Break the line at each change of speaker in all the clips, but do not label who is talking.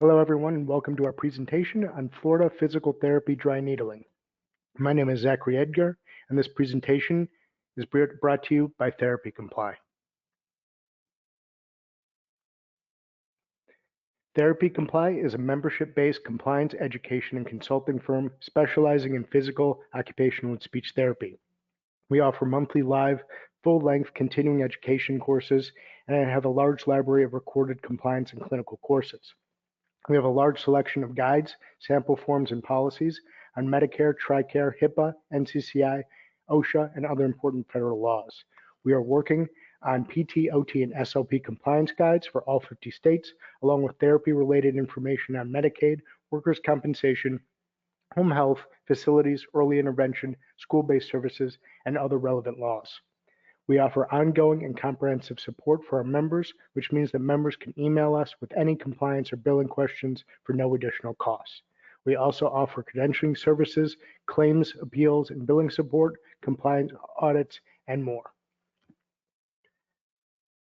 Hello, everyone, and welcome to our presentation on Florida Physical Therapy Dry Needling. My name is Zachary Edgar, and this presentation is brought to you by Therapy Comply. Therapy Comply is a membership-based compliance education and consulting firm specializing in physical, occupational, and speech therapy. We offer monthly live, full-length continuing education courses, and I have a large library of recorded compliance and clinical courses. We have a large selection of guides, sample forms, and policies on Medicare, TRICARE, HIPAA, NCCI, OSHA, and other important federal laws. We are working on PT, OT, and SLP compliance guides for all 50 states, along with therapy-related information on Medicaid, workers' compensation, home health, facilities, early intervention, school-based services, and other relevant laws. We offer ongoing and comprehensive support for our members, which means that members can email us with any compliance or billing questions for no additional cost. We also offer credentialing services, claims, appeals, and billing support, compliance audits, and more.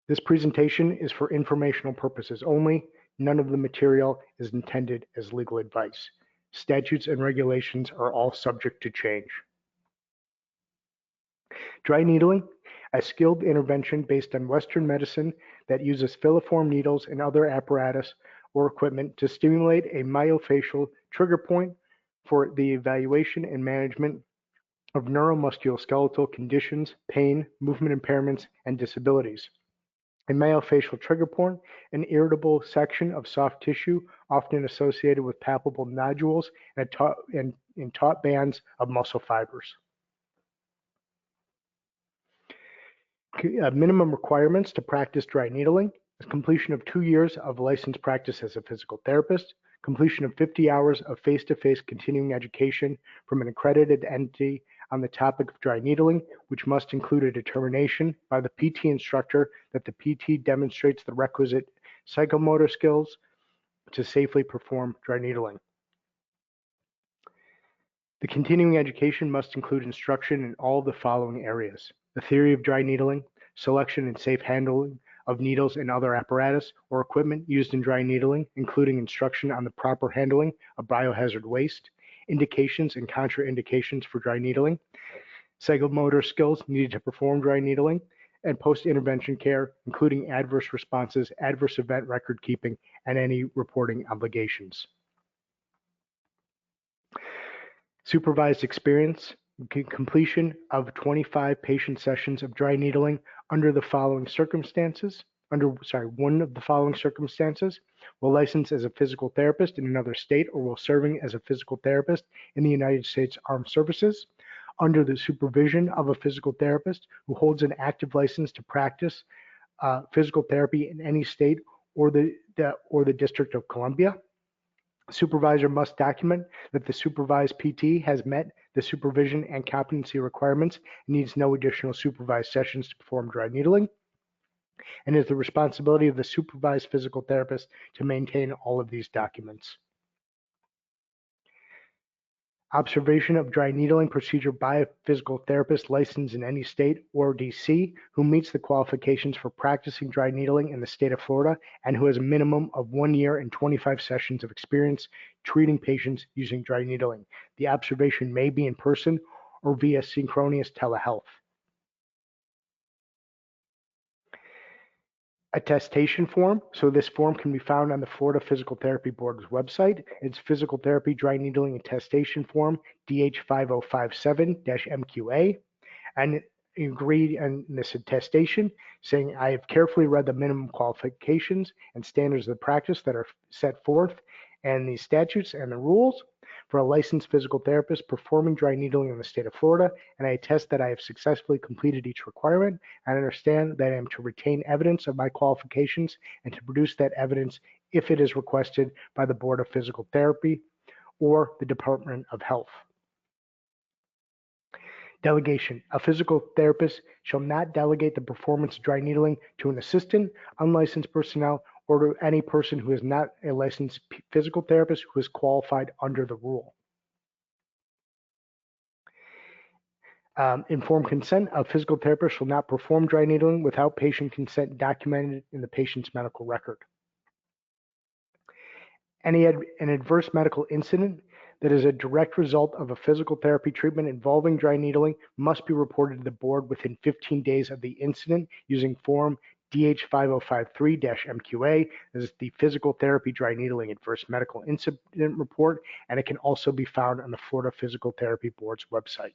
This presentation is for informational purposes only. None of the material is intended as legal advice. Statutes and regulations are all subject to change. Dry needling, a skilled intervention based on Western medicine that uses filiform needles and other apparatus or equipment to stimulate a myofascial trigger point for the evaluation and management of neuromusculoskeletal conditions, pain, movement impairments, and disabilities. A myofascial trigger point, an irritable section of soft tissue often associated with palpable nodules and taut bands of muscle fibers. Minimum requirements to practice dry needling is completion of 2 years of licensed practice as a physical therapist, completion of 50 hours of face-to-face continuing education from an accredited entity on the topic of dry needling, which must include a determination by the PT instructor that the PT demonstrates the requisite psychomotor skills to safely perform dry needling. The continuing education must include instruction in all the following areas: the theory of dry needling, selection and safe handling of needles and other apparatus or equipment used in dry needling, including instruction on the proper handling of biohazard waste, indications and contraindications for dry needling, psychomotor skills needed to perform dry needling, and post-intervention care, including adverse responses, adverse event record keeping, and any reporting obligations. Supervised experience, completion of 25 patient sessions of dry needling under the following circumstances, one of the following circumstances, will license as a physical therapist in another state or will serving as a physical therapist in the United States Armed Services, under the supervision of a physical therapist who holds an active license to practice physical therapy in any state or the District of Columbia. Supervisor must document that the supervised PT has met the supervision and competency requirements and needs no additional supervised sessions to perform dry needling, and is the responsibility of the supervised physical therapist to maintain all of these documents. Observation of dry needling procedure by a physical therapist licensed in any state or DC who meets the qualifications for practicing dry needling in the state of Florida and who has a minimum of 1 year and 25 sessions of experience treating patients using dry needling. The observation may be in person or via synchronous telehealth. Attestation form. So this form can be found on the Florida Physical Therapy Board's website. It's Physical Therapy Dry Needling Attestation Form DH5057-MQA. And you agree on this attestation saying, I have carefully read the minimum qualifications and standards of practice that are set forth and the statutes and the rules for a licensed physical therapist performing dry needling in the state of Florida, and I attest that I have successfully completed each requirement and understand that I am to retain evidence of my qualifications and to produce that evidence if it is requested by the Board of Physical Therapy or the Department of Health. Delegation. A physical therapist shall not delegate the performance of dry needling to an assistant, unlicensed personnel, or to any person who is not a licensed physical therapist who is qualified under the rule. Informed consent. A physical therapist shall not perform dry needling without patient consent documented in the patient's medical record. An adverse medical incident that is a direct result of a physical therapy treatment involving dry needling must be reported to the board within 15 days of the incident using Form DH5053-MQA. This is the Physical Therapy Dry Needling Adverse Medical Incident Report, and it can also be found on the Florida Physical Therapy Board's website.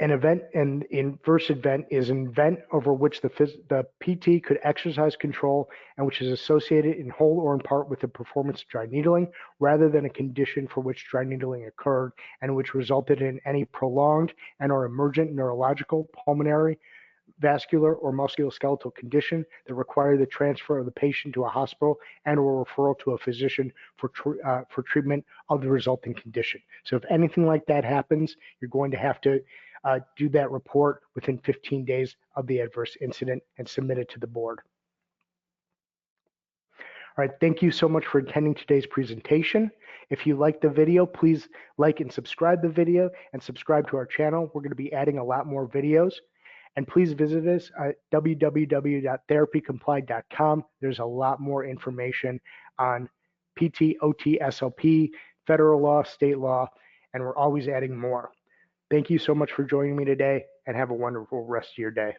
An adverse event is an event over which the PT could exercise control and which is associated in whole or in part with the performance of dry needling, rather than a condition for which dry needling occurred and which resulted in any prolonged and or emergent neurological, pulmonary, vascular, or musculoskeletal condition that require the transfer of the patient to a hospital and or referral to a physician for treatment of the resulting condition. So if anything like that happens, you're going to have to do that report within 15 days of the adverse incident and submit it to the board. All right, thank you so much for attending today's presentation. If you liked the video, please like and subscribe the video and subscribe to our channel. We're going to be adding a lot more videos. And please visit us at www.therapycomply.com. There's a lot more information on PT, OT, SLP, federal law, state law, and we're always adding more. Thank you so much for joining me today, and have a wonderful rest of your day.